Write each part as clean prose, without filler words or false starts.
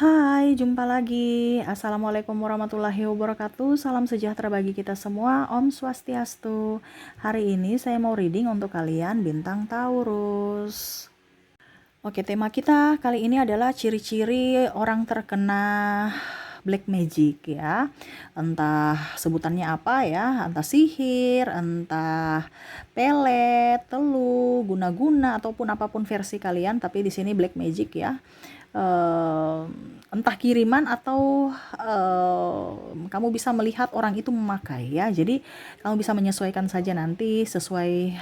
Hai, jumpa lagi. Assalamualaikum warahmatullahi wabarakatuh. Salam sejahtera bagi kita semua. Om Swastiastu. Hari ini saya mau reading untuk kalian bintang Taurus. Oke, tema kita kali ini adalah ciri-ciri orang terkena black magic ya. Entah sebutannya apa ya, entah sihir, entah pelet, telu, guna-guna ataupun apapun versi kalian, tapi di sini black magic ya. Entah kiriman atau kamu bisa melihat orang itu memakai ya. Jadi kamu bisa menyesuaikan saja nanti sesuai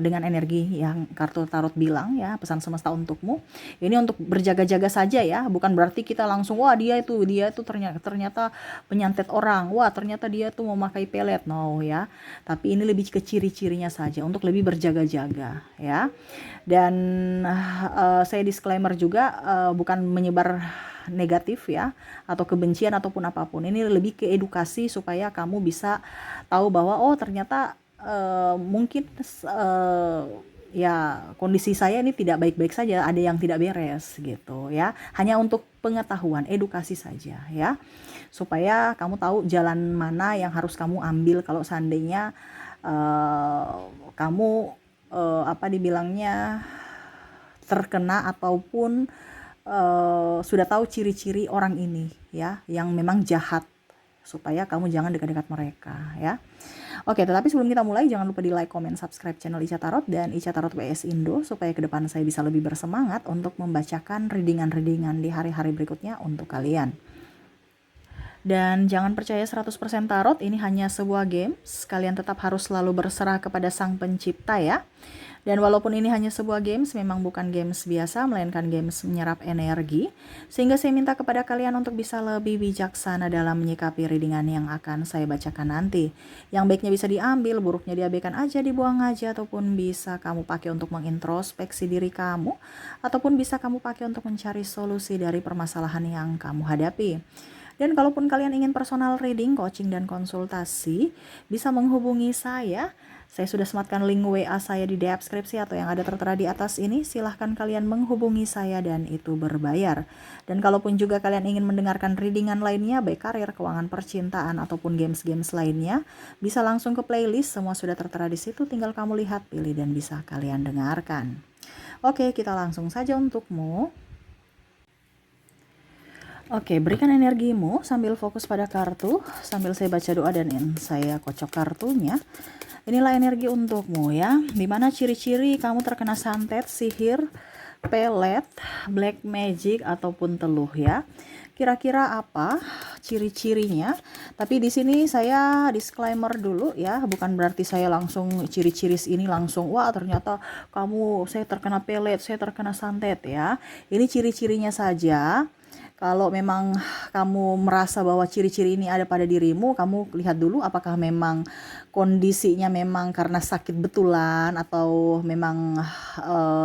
dengan energi yang kartu tarot bilang ya, pesan semesta untukmu. Ini untuk berjaga-jaga saja ya, bukan berarti kita langsung wah dia itu ternyata penyantet orang, wah ternyata dia tuh mau memakai pelet, no ya. Tapi ini lebih ke ciri-cirinya saja untuk lebih berjaga-jaga ya. Dan saya disclaimer juga bukan menyebar negatif ya atau kebencian ataupun apapun. Ini lebih ke edukasi supaya kamu bisa tahu bahwa oh ternyata mungkin ya kondisi saya ini tidak baik-baik saja, ada yang tidak beres gitu ya. Hanya untuk pengetahuan, edukasi saja ya. Supaya kamu tahu jalan mana yang harus kamu ambil kalau seandainya kamu apa dibilangnya terkena ataupun sudah tahu ciri-ciri orang ini ya yang memang jahat, supaya kamu jangan dekat-dekat mereka ya. Oke, tetapi sebelum kita mulai jangan lupa di like, comment, subscribe channel Ica Tarot dan Ica Tarot WS Indo supaya ke depan saya bisa lebih bersemangat untuk membacakan readingan-readingan di hari-hari berikutnya untuk kalian. Dan jangan percaya 100% tarot, ini hanya sebuah games. Kalian tetap harus selalu berserah kepada Sang Pencipta ya. Dan walaupun ini hanya sebuah games, memang bukan games biasa, melainkan games menyerap energi. Sehingga saya minta kepada kalian untuk bisa lebih bijaksana dalam menyikapi readingan yang akan saya bacakan nanti. Yang baiknya bisa diambil, buruknya diabaikan aja, dibuang aja, ataupun bisa kamu pakai untuk mengintrospeksi diri kamu, ataupun bisa kamu pakai untuk mencari solusi dari permasalahan yang kamu hadapi. Dan kalaupun kalian ingin personal reading, coaching, dan konsultasi, bisa menghubungi saya. Saya sudah sematkan link WA saya di deskripsi atau yang ada tertera di atas ini. Silahkan kalian menghubungi saya dan itu berbayar. Dan kalaupun juga kalian ingin mendengarkan readingan lainnya, baik karir, keuangan, percintaan, ataupun games-games lainnya, bisa langsung ke playlist. Semua sudah tertera di situ, tinggal kamu lihat, pilih, dan bisa kalian dengarkan. Oke, kita langsung saja untukmu. Oke, berikan energimu sambil fokus pada kartu, sambil saya baca doa dan saya kocok kartunya. Inilah energi untukmu ya, dimana ciri-ciri kamu terkena santet, sihir, pelet, black magic, ataupun teluh ya. Kira-kira apa ciri-cirinya? Tapi di sini saya disclaimer dulu ya, bukan berarti saya langsung ciri-ciri ini langsung wah ternyata saya terkena pelet, saya terkena santet ya. Ini ciri-cirinya saja. Kalau memang kamu merasa bahwa ciri-ciri ini ada pada dirimu, kamu lihat dulu apakah memang kondisinya memang karena sakit betulan atau memang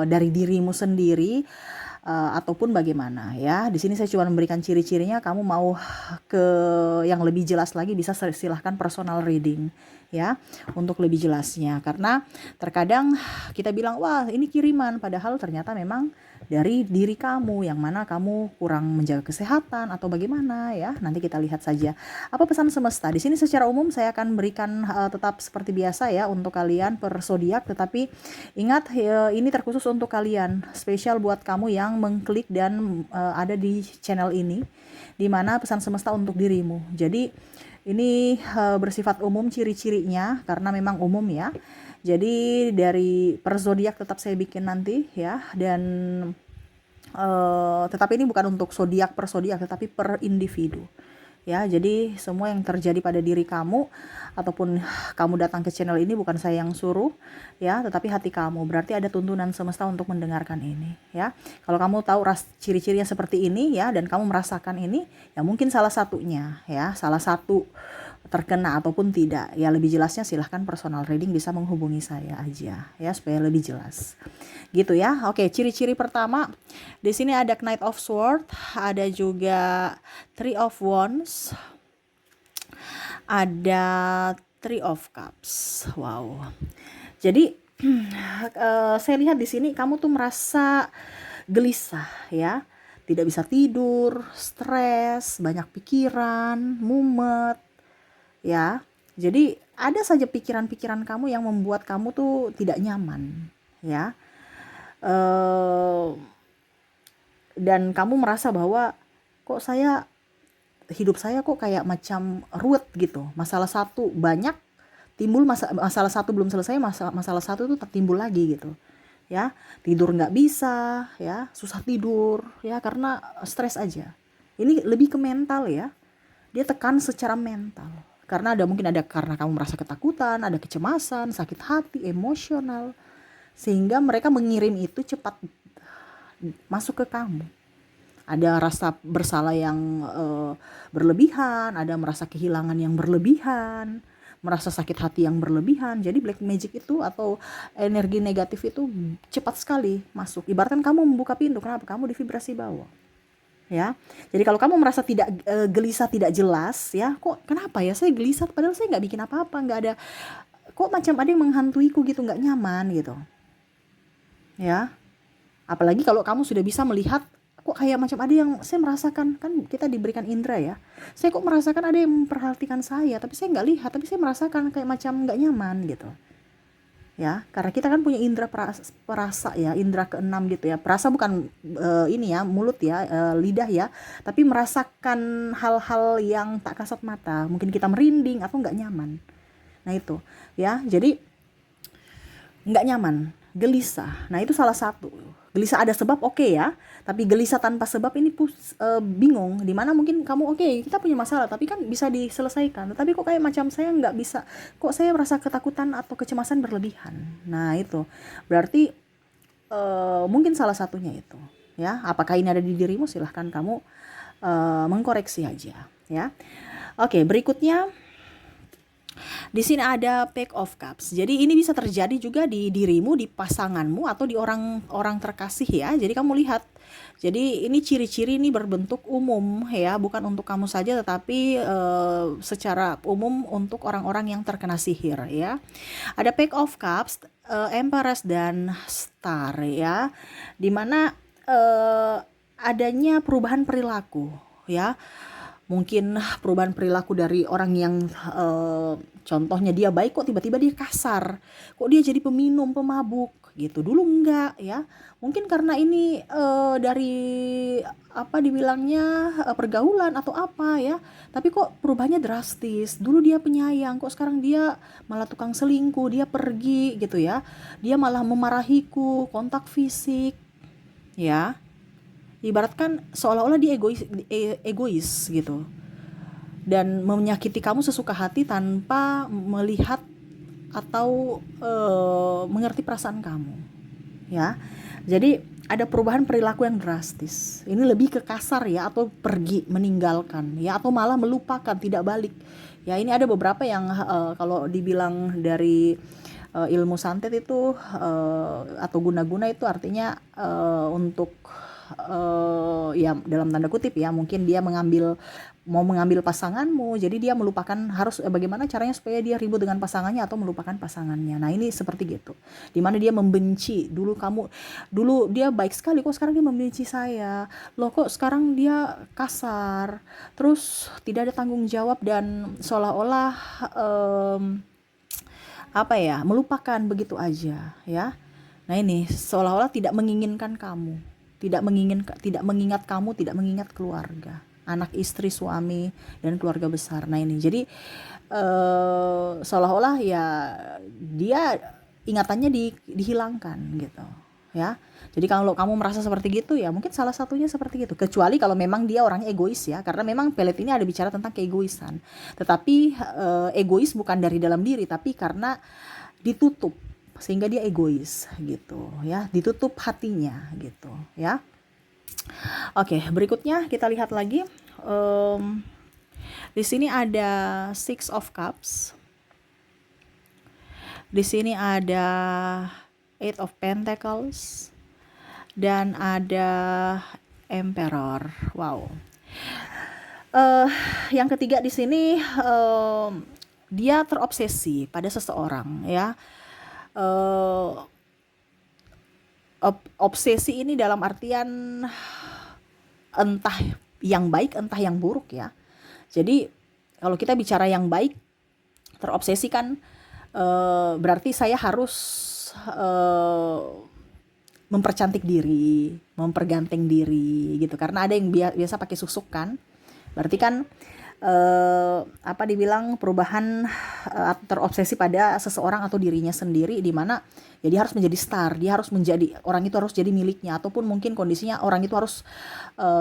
dari dirimu sendiri ataupun bagaimana ya. Di sini saya cuma memberikan ciri-cirinya, kamu mau ke yang lebih jelas lagi bisa silahkan personal reading ya untuk lebih jelasnya, karena terkadang kita bilang wah ini kiriman padahal ternyata memang dari diri kamu yang mana kamu kurang menjaga kesehatan atau bagaimana ya. Nanti kita lihat saja apa pesan semesta. Di sini secara umum saya akan berikan tetap seperti biasa ya untuk kalian per zodiak, tetapi ingat ini terkhusus untuk kalian, spesial buat kamu yang mengklik dan ada di channel ini, dimana pesan semesta untuk dirimu. Jadi ini bersifat umum ciri-cirinya karena memang umum ya. Jadi dari per zodiak tetap saya bikin nanti ya, dan tetapi ini bukan untuk zodiak per zodiak tetapi per individu. Ya, jadi semua yang terjadi pada diri kamu ataupun kamu datang ke channel ini bukan saya yang suruh ya, tetapi hati kamu. Berarti ada tuntunan semesta untuk mendengarkan ini ya. Kalau kamu tahu ciri-cirinya seperti ini ya dan kamu merasakan ini, ya mungkin salah satunya ya, salah satu terkena ataupun tidak. Ya lebih jelasnya silahkan personal reading bisa menghubungi saya aja ya supaya lebih jelas. Gitu ya. Oke, ciri-ciri pertama di sini ada Knight of Swords, ada juga Three of Wands, ada Three of Cups. Wow. Jadi saya lihat di sini kamu tuh merasa gelisah ya. tidak bisa tidur, stres, banyak pikiran, mumet, ya. Jadi ada saja pikiran-pikiran kamu yang membuat kamu tuh tidak nyaman, ya. Eh, dan kamu merasa bahwa kok hidup saya kok kayak macam ruwet gitu. Masalah satu banyak timbul, masalah satu belum selesai, masalah satu itu tertimbul lagi gitu. Ya, tidur nggak bisa, ya, susah tidur, ya, karena stres aja. Ini lebih ke mental ya. Dia tekan secara mental. Mungkin ada karena kamu merasa ketakutan, ada kecemasan, sakit hati, emosional, sehingga mereka mengirim itu cepat masuk ke kamu. Ada rasa bersalah yang berlebihan, ada merasa kehilangan yang berlebihan, merasa sakit hati yang berlebihan. Jadi black magic itu atau energi negatif itu cepat sekali masuk. Ibaratkan kamu membuka pintu, kenapa? Kamu di vibrasi bawah. Ya. Jadi kalau kamu merasa tidak gelisah, tidak jelas, ya, kok kenapa ya saya gelisah padahal saya nggak bikin apa-apa, nggak ada, kok macam ada yang menghantuiku gitu, nggak nyaman gitu. Ya. Apalagi kalau kamu sudah bisa melihat kok kayak macam ada yang saya merasakan, kan kita diberikan indera ya. Saya kok merasakan ada yang memperhatikan saya, tapi saya nggak lihat, tapi saya merasakan kayak macam nggak nyaman gitu. Ya, karena kita kan punya indera perasa ya, indera keenam gitu ya. Perasa bukan ini ya, mulut ya, lidah ya, tapi merasakan hal-hal yang tak kasat mata. Mungkin kita merinding atau nggak nyaman. Nah itu ya, jadi nggak nyaman, gelisah. Nah itu salah satu. Gelisah ada sebab, oke ya, tapi gelisah tanpa sebab ini bingung. Dimana mungkin kamu kita punya masalah, tapi kan bisa diselesaikan. Tapi kok kayak macam saya nggak bisa, kok saya merasa ketakutan atau kecemasan berlebihan. Nah itu berarti mungkin salah satunya itu. Ya, apakah ini ada di dirimu? Silahkan kamu mengkoreksi aja. Ya, oke, berikutnya. Di sini ada Page of Cups. Jadi ini bisa terjadi juga di dirimu, di pasanganmu, atau di orang terkasih ya. Jadi kamu lihat. Jadi ini ciri-ciri ini berbentuk umum ya, bukan untuk kamu saja tetapi secara umum untuk orang-orang yang terkena sihir ya. Ada Page of Cups, Empress dan Star ya. Dimana adanya perubahan perilaku ya. Mungkin perubahan perilaku dari orang yang contohnya dia baik kok tiba-tiba dia kasar, kok dia jadi peminum, pemabuk gitu. Dulu enggak ya, mungkin karena ini dari apa dibilangnya pergaulan atau apa ya, tapi kok perubahannya drastis. Dulu dia penyayang, kok sekarang dia malah tukang selingkuh, dia pergi gitu ya, dia malah memarahiku, kontak fisik ya. Ibaratkan seolah-olah dia egois gitu, dan menyakiti kamu sesuka hati tanpa melihat atau mengerti perasaan kamu ya. Jadi ada perubahan perilaku yang drastis. Ini lebih ke kasar ya, atau pergi, meninggalkan ya, atau malah melupakan, tidak balik ya. Ini ada beberapa yang kalau dibilang dari ilmu santet itu atau guna-guna itu artinya untuk ya dalam tanda kutip ya, mungkin dia mau mengambil pasanganmu, jadi dia melupakan, harus bagaimana caranya supaya dia ribut dengan pasangannya atau melupakan pasangannya. Nah ini seperti gitu, dimana dia membenci, dulu dia baik sekali, kok sekarang dia membenci saya, loh kok sekarang dia kasar, terus tidak ada tanggung jawab, dan seolah-olah apa ya, melupakan begitu aja ya. Nah ini seolah-olah tidak menginginkan kamu, tidak mengingat kamu, tidak mengingat keluarga, anak, istri, suami, dan keluarga besar. Nah ini jadi seolah-olah ya dia ingatannya dihilangkan gitu ya. Jadi kalau kamu merasa seperti gitu ya mungkin salah satunya seperti itu. Kecuali kalau memang dia orangnya egois ya, karena memang pelet ini ada bicara tentang keegoisan. Tetapi egois bukan dari dalam diri, tapi karena ditutup sehingga dia egois gitu ya, ditutup hatinya gitu ya. Oke, berikutnya kita lihat lagi. Di sini ada Six of Cups. Di sini ada Eight of Pentacles dan ada Emperor. Wow. Yang ketiga di sini dia terobsesi pada seseorang ya. Obsesi ini dalam artian entah yang baik entah yang buruk ya. Jadi kalau kita bicara yang baik, terobsesi kan berarti saya harus eh, mempercantik diri, memperganteng diri gitu. Karena ada yang biasa pakai susuk kan. Berarti kan apa dibilang perubahan terobsesi pada seseorang atau dirinya sendiri, di mana ya dia harus menjadi star, dia harus menjadi orang itu harus jadi miliknya, ataupun mungkin kondisinya orang itu harus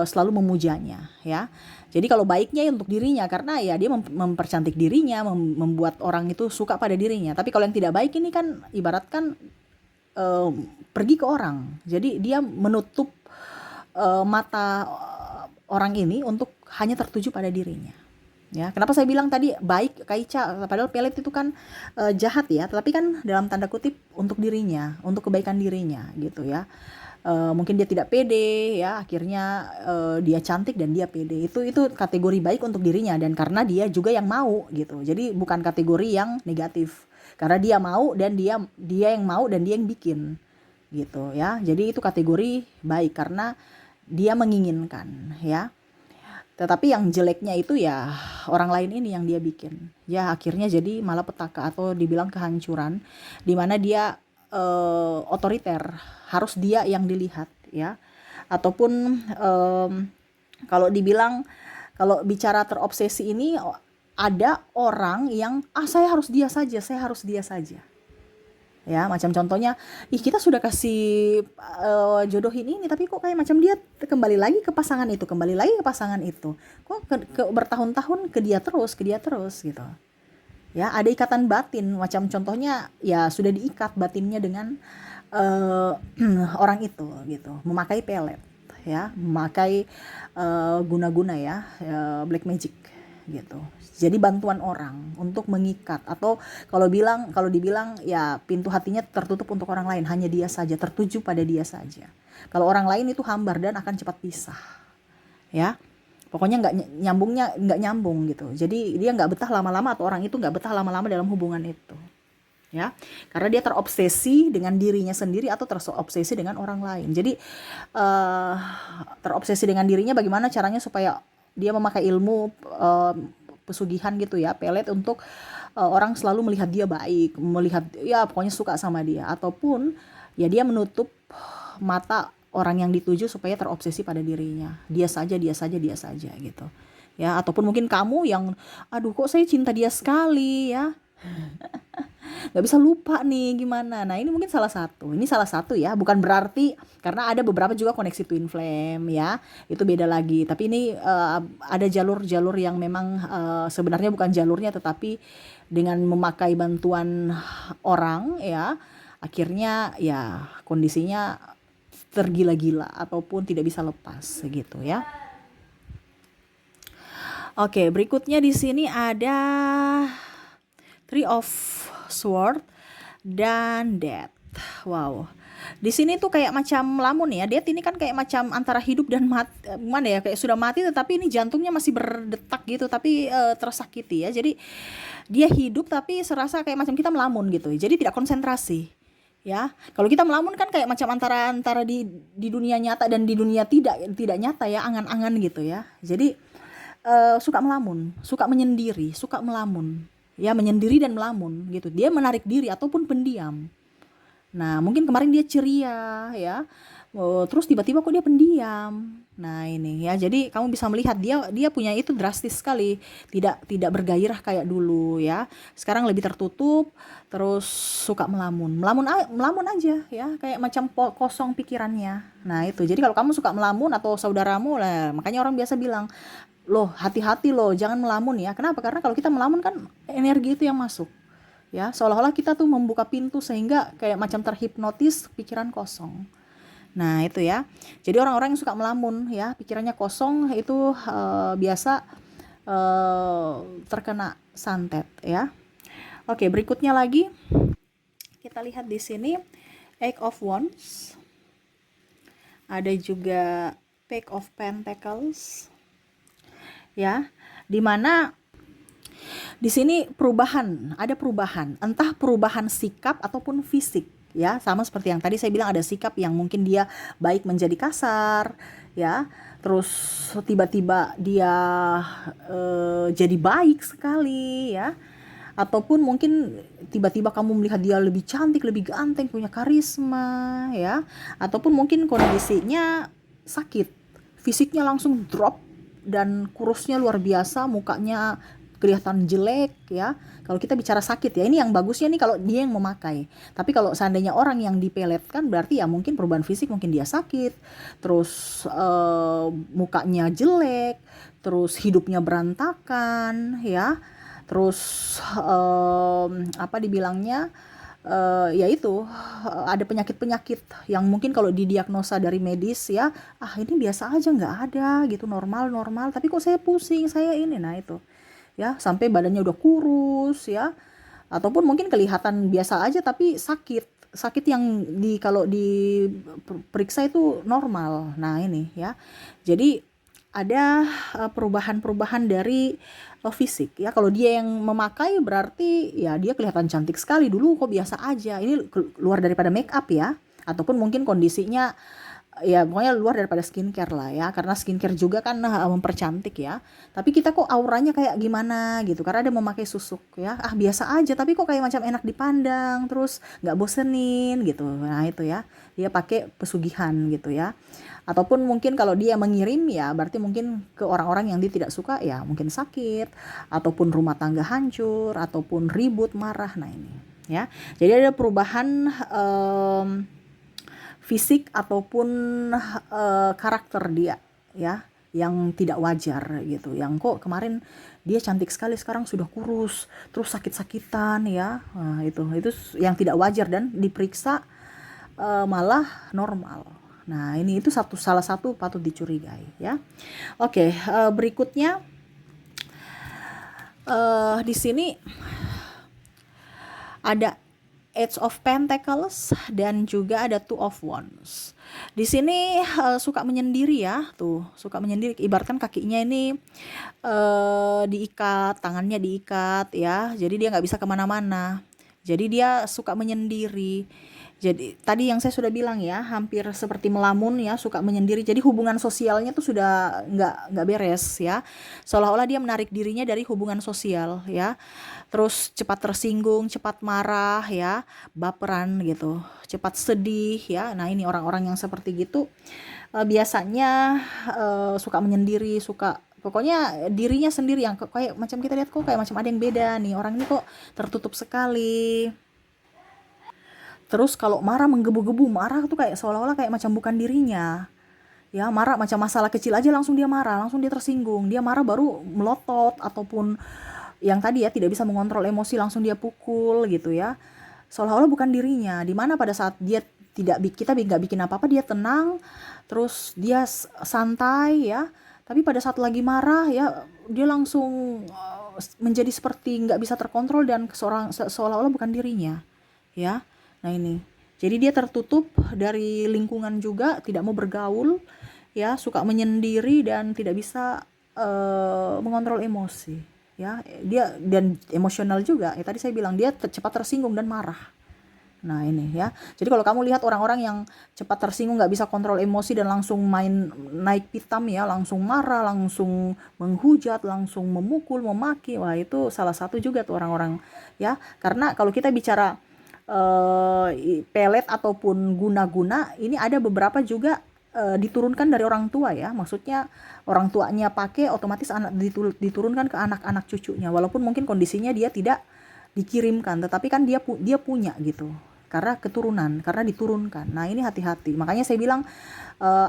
selalu memujanya ya. Jadi kalau baiknya untuk dirinya, karena ya dia mempercantik dirinya, membuat orang itu suka pada dirinya. Tapi kalau yang tidak baik ini kan ibaratkan eh, pergi ke orang. Jadi dia menutup mata orang ini untuk hanya tertuju pada dirinya. Ya, kenapa saya bilang tadi baik Kaica, padahal pelet itu kan jahat ya, tetapi kan dalam tanda kutip untuk dirinya, untuk kebaikan dirinya gitu ya. Mungkin dia tidak pede ya, akhirnya dia cantik dan dia pede. Itu kategori baik untuk dirinya, dan karena dia juga yang mau gitu. Jadi bukan kategori yang negatif. Karena dia mau dan dia yang mau dan dia yang bikin gitu ya. Jadi itu kategori baik karena dia menginginkan ya. Tetapi yang jeleknya itu ya orang lain ini yang dia bikin. Ya akhirnya jadi malapetaka atau dibilang kehancuran, di mana dia otoriter, harus dia yang dilihat ya. Ataupun kalau dibilang, kalau bicara terobsesi ini, ada orang yang saya harus dia saja, saya harus dia saja. Ya, macam contohnya, kita sudah kasih jodohin ini, tapi kok kayak macam dia kembali lagi ke pasangan itu, kembali lagi ke pasangan itu. Kok bertahun-tahun ke dia terus gitu. Ya, ada ikatan batin, macam contohnya ya sudah diikat batinnya dengan orang itu gitu, memakai pelet ya, memakai guna-guna ya, black magic gitu. Jadi bantuan orang untuk mengikat, atau kalau dibilang ya pintu hatinya tertutup untuk orang lain, hanya dia saja, tertuju pada dia saja. Kalau orang lain itu hambar dan akan cepat pisah. Ya. Pokoknya nggak nyambung gitu. Jadi dia nggak betah lama-lama, atau orang itu nggak betah lama-lama dalam hubungan itu. Ya. Karena dia terobsesi dengan dirinya sendiri atau terobsesi dengan orang lain. Jadi terobsesi dengan dirinya, bagaimana caranya supaya dia memakai ilmu pesugihan gitu ya, pelet, untuk orang selalu melihat dia baik, melihat ya pokoknya suka sama dia, ataupun ya dia menutup mata orang yang dituju supaya terobsesi pada dirinya, dia saja gitu ya. Ataupun mungkin kamu yang aduh kok saya cinta dia sekali ya, nggak bisa lupa nih gimana. Nah ini mungkin salah satu ya, bukan berarti, karena ada beberapa juga koneksi twin flame ya, itu beda lagi. Tapi ini ada jalur-jalur yang memang sebenarnya bukan jalurnya, tetapi dengan memakai bantuan orang ya, akhirnya ya kondisinya tergila-gila ataupun tidak bisa lepas gitu ya. Oke, berikutnya di sini ada Three of Sword dan Death. Wow. Di sini tuh kayak macam lamun ya. Death ini kan kayak macam antara hidup dan mati, mana ya, kayak sudah mati tetapi ini jantungnya masih berdetak gitu, tapi tersakiti ya. Jadi dia hidup tapi serasa kayak macam kita melamun gitu. Jadi tidak konsentrasi. Ya, kalau kita melamun kan kayak macam antara di dunia nyata dan di dunia tidak nyata ya, angan-angan gitu ya. Jadi suka melamun, suka menyendiri, suka melamun. Ya, menyendiri dan melamun gitu. Dia menarik diri ataupun pendiam. Nah, mungkin kemarin dia ceria ya. Terus tiba-tiba kok dia pendiam. Nah, ini ya. Jadi kamu bisa melihat dia punya itu drastis sekali. Tidak bergairah kayak dulu ya. Sekarang lebih tertutup, terus suka melamun. Melamun aja ya, kayak macam kosong pikirannya. Nah, itu. Jadi kalau kamu suka melamun atau saudaramu lah, makanya orang biasa bilang, "Loh, hati-hati loh, jangan melamun ya." Kenapa? Karena kalau kita melamun kan energi itu yang masuk. Ya, seolah-olah kita tuh membuka pintu sehingga kayak macam terhipnotis, pikiran kosong. Nah, itu ya. Jadi orang-orang yang suka melamun ya, pikirannya kosong, itu biasa terkena santet ya. Oke, berikutnya lagi kita lihat di sini Eight of Wands. Ada juga Page of Pentacles. Ya, dimana di sini ada perubahan, entah perubahan sikap ataupun fisik ya, sama seperti yang tadi saya bilang, ada sikap yang mungkin dia baik menjadi kasar ya. Terus tiba-tiba dia jadi baik sekali ya. Ataupun mungkin tiba-tiba kamu melihat dia lebih cantik, lebih ganteng, punya karisma ya. Ataupun mungkin kondisinya sakit, fisiknya langsung drop dan kurusnya luar biasa, mukanya kelihatan jelek ya. Kalau kita bicara sakit ya, ini yang bagusnya nih kalau dia yang memakai. Tapi kalau seandainya orang yang dipeletkan, berarti ya mungkin perubahan fisik, mungkin dia sakit, terus mukanya jelek, terus hidupnya berantakan ya. Terus apa dibilangnya, ya itu ada penyakit-penyakit yang mungkin kalau didiagnosa dari medis ya, ini biasa aja, nggak ada gitu, normal-normal, tapi kok saya pusing, saya ini, nah itu ya, sampai badannya udah kurus ya. Ataupun mungkin kelihatan biasa aja tapi sakit yang kalau diperiksa itu normal. Nah ini ya, jadi ada perubahan-perubahan dari fisik ya. Kalau dia yang memakai berarti ya dia kelihatan cantik sekali, dulu kok biasa aja, ini luar daripada make up ya. Ataupun mungkin kondisinya ya pokoknya luar daripada skincare lah ya, karena skincare juga kan mempercantik ya. Tapi kita kok auranya kayak gimana gitu, karena ada memakai susuk ya, biasa aja tapi kok kayak macam enak dipandang, terus nggak bosenin gitu. Nah itu ya, dia pakai pesugihan gitu ya. Ataupun mungkin kalau dia mengirim ya berarti mungkin ke orang-orang yang dia tidak suka ya, mungkin sakit, ataupun rumah tangga hancur, ataupun ribut, marah. Nah ini ya, jadi ada perubahan fisik ataupun karakter dia ya, yang tidak wajar gitu, yang kok kemarin dia cantik sekali sekarang sudah kurus, terus sakit-sakitan ya. Nah, itu yang tidak wajar dan diperiksa malah normal. Nah ini itu salah satu patut dicurigai ya. Oke, berikutnya di sini ada Eight of Pentacles dan juga ada Two of Wands. Di sini suka menyendiri ya, tuh suka menyendiri. Ibaratkan kakinya ini diikat, tangannya diikat ya. Jadi dia nggak bisa kemana-mana. Jadi dia suka menyendiri. Jadi tadi yang saya sudah bilang ya, hampir seperti melamun ya, suka menyendiri. Jadi hubungan sosialnya tuh sudah nggak beres ya. Seolah-olah dia menarik dirinya dari hubungan sosial ya. Terus cepat tersinggung, cepat marah ya, baperan gitu, cepat sedih ya. Nah ini orang-orang yang seperti gitu biasanya suka menyendiri, suka pokoknya dirinya sendiri yang kayak macam kita lihat kok kayak macam ada yang beda nih, orang ini kok tertutup sekali. Terus kalau marah menggebu-gebu, marah tuh kayak seolah-olah kayak macam bukan dirinya. Ya, marah macam masalah kecil aja langsung dia marah, langsung dia tersinggung. Dia marah baru melotot, ataupun yang tadi ya tidak bisa mengontrol emosi, langsung dia pukul gitu ya. Seolah-olah bukan dirinya. Dimana pada saat dia kita nggak bikin apa-apa, dia tenang, terus dia santai ya. Tapi pada saat lagi marah ya, dia langsung menjadi seperti nggak bisa terkontrol dan seolah-olah bukan dirinya ya. Nah ini, jadi dia tertutup dari lingkungan juga, tidak mau bergaul ya, suka menyendiri dan tidak bisa mengontrol emosi ya. Dia dan emosional juga ya, tadi saya bilang dia cepat tersinggung dan marah. Nah ini ya, jadi kalau kamu lihat orang-orang yang cepat tersinggung, nggak bisa kontrol emosi dan langsung main naik pitam ya, langsung marah, langsung menghujat, langsung memukul, memaki, wah itu salah satu juga tuh orang-orang ya. Karena kalau kita bicara pelet ataupun guna-guna, ini ada beberapa juga diturunkan dari orang tua ya, maksudnya orang tuanya pakai, otomatis diturunkan ke anak-anak cucunya, walaupun mungkin kondisinya dia tidak dikirimkan, tetapi kan dia punya gitu, karena keturunan, karena diturunkan. Nah ini hati-hati, makanya saya bilang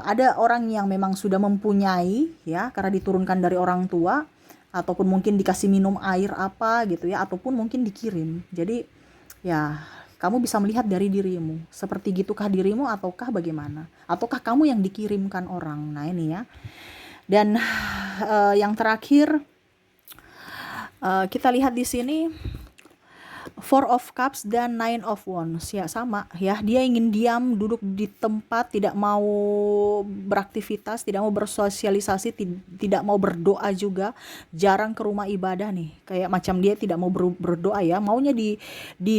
ada orang yang memang sudah mempunyai ya, karena diturunkan dari orang tua, ataupun mungkin dikasih minum air apa gitu ya, ataupun mungkin dikirim. Jadi ya kamu bisa melihat dari dirimu, seperti gitukah dirimu ataukah bagaimana, ataukah kamu yang dikirimkan orang. Nah ini ya. Dan yang terakhir kita lihat di sini Four of Cups dan Nine of Wands ya, sama ya, dia ingin diam, duduk di tempat, tidak mau beraktivitas, tidak mau bersosialisasi, tidak mau berdoa juga, jarang ke rumah ibadah nih, kayak macam dia tidak mau berdoa ya, maunya di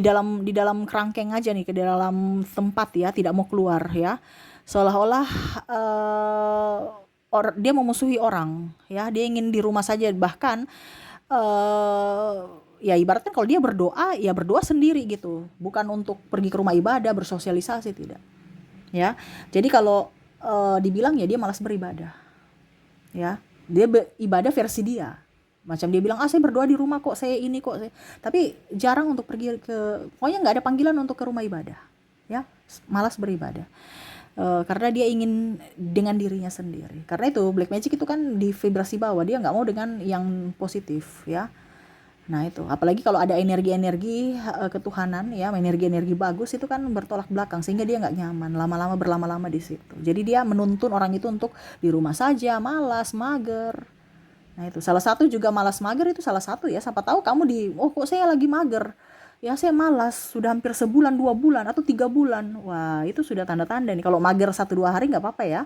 dalam kerangkeng aja nih, ke dalam tempat ya, tidak mau keluar ya. seolah-olah dia memusuhi orang, ya, dia ingin di rumah saja, bahkan ya ibaratnya kalau dia berdoa, ya berdoa sendiri gitu, bukan untuk pergi ke rumah ibadah bersosialisasi, tidak, ya. Jadi kalau dibilang ya dia malas beribadah, ya, dia ibadah versi dia, macam dia bilang, saya berdoa di rumah kok, saya ini kok, tapi jarang untuk pergi pokoknya nggak ada panggilan untuk ke rumah ibadah, ya, malas beribadah. Karena dia ingin dengan dirinya sendiri. Karena itu black magic itu kan di vibrasi bawah, dia nggak mau dengan yang positif, ya. Nah itu, apalagi kalau ada energi-energi ketuhanan, ya, energi-energi bagus itu kan bertolak belakang, sehingga dia nggak nyaman, berlama-lama di situ. Jadi dia menuntun orang itu untuk di rumah saja, malas, mager. Nah itu salah satu juga, malas mager itu salah satu, ya. Siapa tahu kamu kok saya lagi mager, ya saya malas sudah hampir sebulan, 2 bulan, atau 3 bulan. Wah itu sudah tanda-tanda nih. Kalau mager 1-2 hari nggak apa-apa, ya,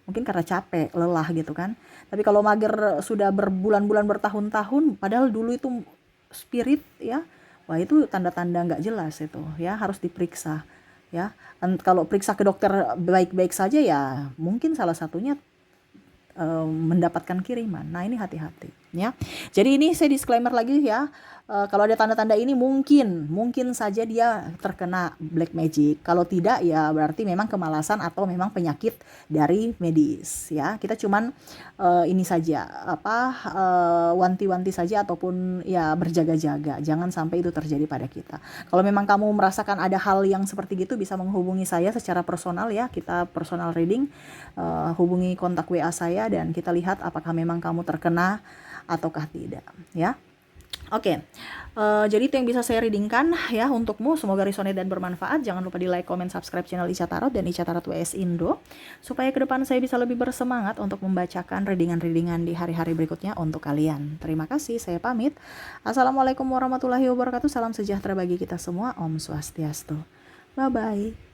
mungkin karena capek, lelah gitu kan. Tapi kalau mager sudah berbulan-bulan, bertahun-tahun, padahal dulu itu spirit, ya, wah itu tanda-tanda nggak jelas itu, ya, harus diperiksa, ya. Kalau periksa ke dokter baik-baik saja, ya mungkin salah satunya mendapatkan kiriman. Nah ini hati-hati, ya. Jadi ini saya disclaimer lagi, ya, kalau ada tanda-tanda ini mungkin saja dia terkena black magic. Kalau tidak, ya berarti memang kemalasan atau memang penyakit dari medis, ya. Kita cuman ini saja, wanti-wanti saja, ataupun ya berjaga-jaga, jangan sampai itu terjadi pada kita. Kalau memang kamu merasakan ada hal yang seperti gitu, bisa menghubungi saya secara personal, ya, kita personal reading. Hubungi kontak WA saya dan kita lihat apakah memang kamu terkena ataukah tidak, ya. Oke, jadi itu yang bisa saya readingkan, ya, untukmu. Semoga resonate dan bermanfaat. Jangan lupa di like, comment, subscribe channel Ica Tarot dan Ica Tarot WS Indo, supaya ke depan saya bisa lebih bersemangat untuk membacakan readingan-readingan di hari-hari berikutnya untuk kalian. Terima kasih, saya pamit. Assalamualaikum warahmatullahi wabarakatuh. Salam sejahtera bagi kita semua. Om Swastiastu. Bye-bye.